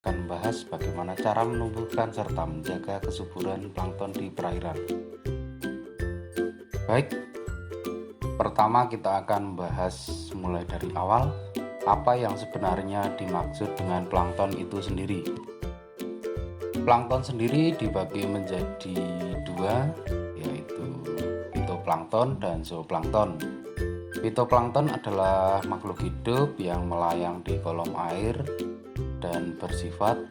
akan membahas bagaimana cara menumbuhkan serta menjaga kesuburan plankton di perairan. Baik, pertama kita akan membahas mulai dari awal apa yang sebenarnya dimaksud dengan plankton itu sendiri. Plankton sendiri dibagi menjadi dua, yaitu fitoplankton dan zooplankton. Fitoplankton adalah makhluk hidup yang melayang di kolom air dan bersifat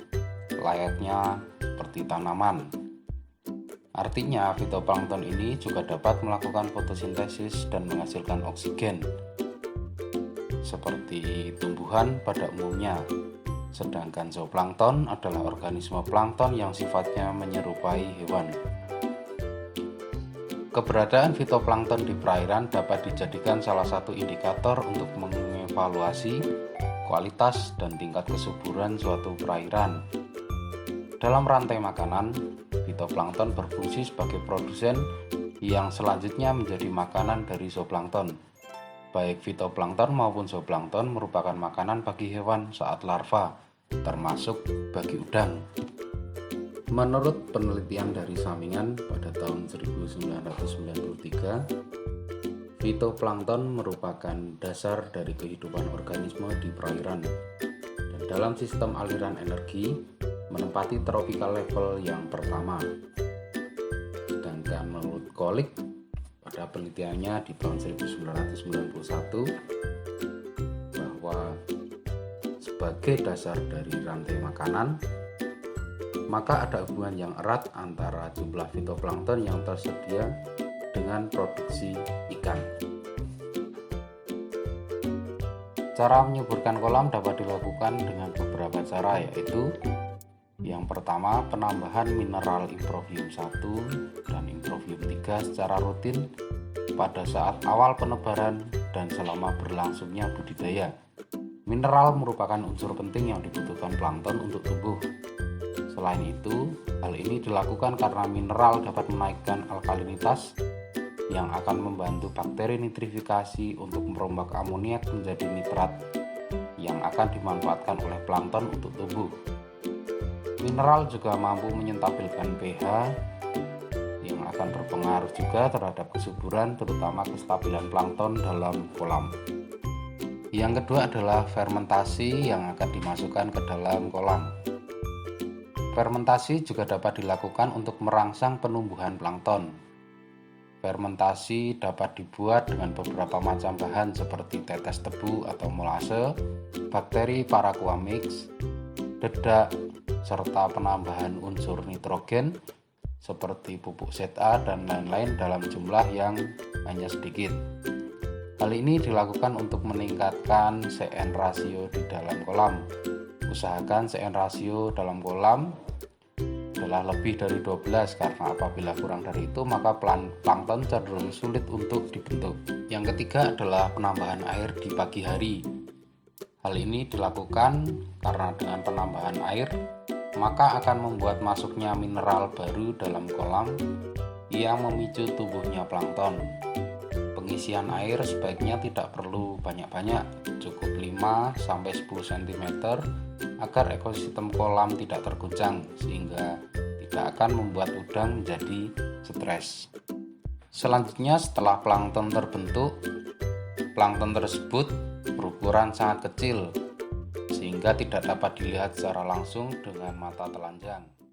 layaknya seperti tanaman. Artinya, fitoplankton ini juga dapat melakukan fotosintesis dan menghasilkan oksigen, seperti tumbuhan pada umumnya. Sedangkan zooplankton adalah organisme plankton yang sifatnya menyerupai hewan. Keberadaan fitoplankton di perairan dapat dijadikan salah satu indikator untuk mengevaluasi kualitas dan tingkat kesuburan suatu perairan. Dalam rantai makanan, fitoplankton berfungsi sebagai produsen yang selanjutnya menjadi makanan dari zooplankton. Baik fitoplankton maupun zooplankton merupakan makanan bagi hewan saat larva, termasuk bagi udang. Menurut penelitian dari Samingan pada tahun 1993, fitoplankton merupakan dasar dari kehidupan organisme di perairan dan dalam sistem aliran energi menempati tropical level yang pertama. Sedangkan menurut Kolik pada penelitiannya di tahun 1991 bahwa sebagai dasar dari rantai makanan, maka ada hubungan yang erat antara jumlah fitoplankton yang tersedia dengan produksi ikan. Cara menyuburkan kolam dapat dilakukan dengan beberapa cara, yaitu yang pertama, penambahan mineral improvium 1 dan improvium 3 secara rutin pada saat awal penebaran dan selama berlangsungnya budidaya. Mineral merupakan unsur penting yang dibutuhkan plankton untuk tumbuh. Selain itu, hal ini dilakukan karena mineral dapat menaikkan alkalinitas yang akan membantu bakteri nitrifikasi untuk merombak amoniak menjadi nitrat yang akan dimanfaatkan oleh plankton untuk tumbuh. Mineral juga mampu menyentabilkan pH yang akan berpengaruh juga terhadap kesuburan, terutama kestabilan plankton dalam kolam. Yang kedua adalah fermentasi yang akan dimasukkan ke dalam kolam. Fermentasi juga dapat dilakukan untuk merangsang penumbuhan plankton. Fermentasi dapat dibuat dengan beberapa macam bahan seperti tetes tebu atau molase, bakteri Paraquamix, dedak, serta penambahan unsur nitrogen seperti pupuk ZA dan lain-lain dalam jumlah yang hanya sedikit. Hal ini dilakukan untuk meningkatkan CN rasio di dalam kolam. Usahakan CN rasio dalam kolam adalah lebih dari 12 karena apabila kurang dari itu maka plankton cenderung sulit untuk dibentuk. Yang ketiga adalah penambahan air di pagi hari. Hal ini dilakukan karena dengan penambahan air maka akan membuat masuknya mineral baru dalam kolam yang memicu tumbuhnya plankton. Pengisian air sebaiknya tidak perlu banyak-banyak, cukup 5-10 cm agar ekosistem kolam tidak terguncang sehingga tidak akan membuat udang menjadi stres. Selanjutnya, setelah plankton terbentuk, plankton tersebut berukuran sangat kecil sehingga tidak dapat dilihat secara langsung dengan mata telanjang.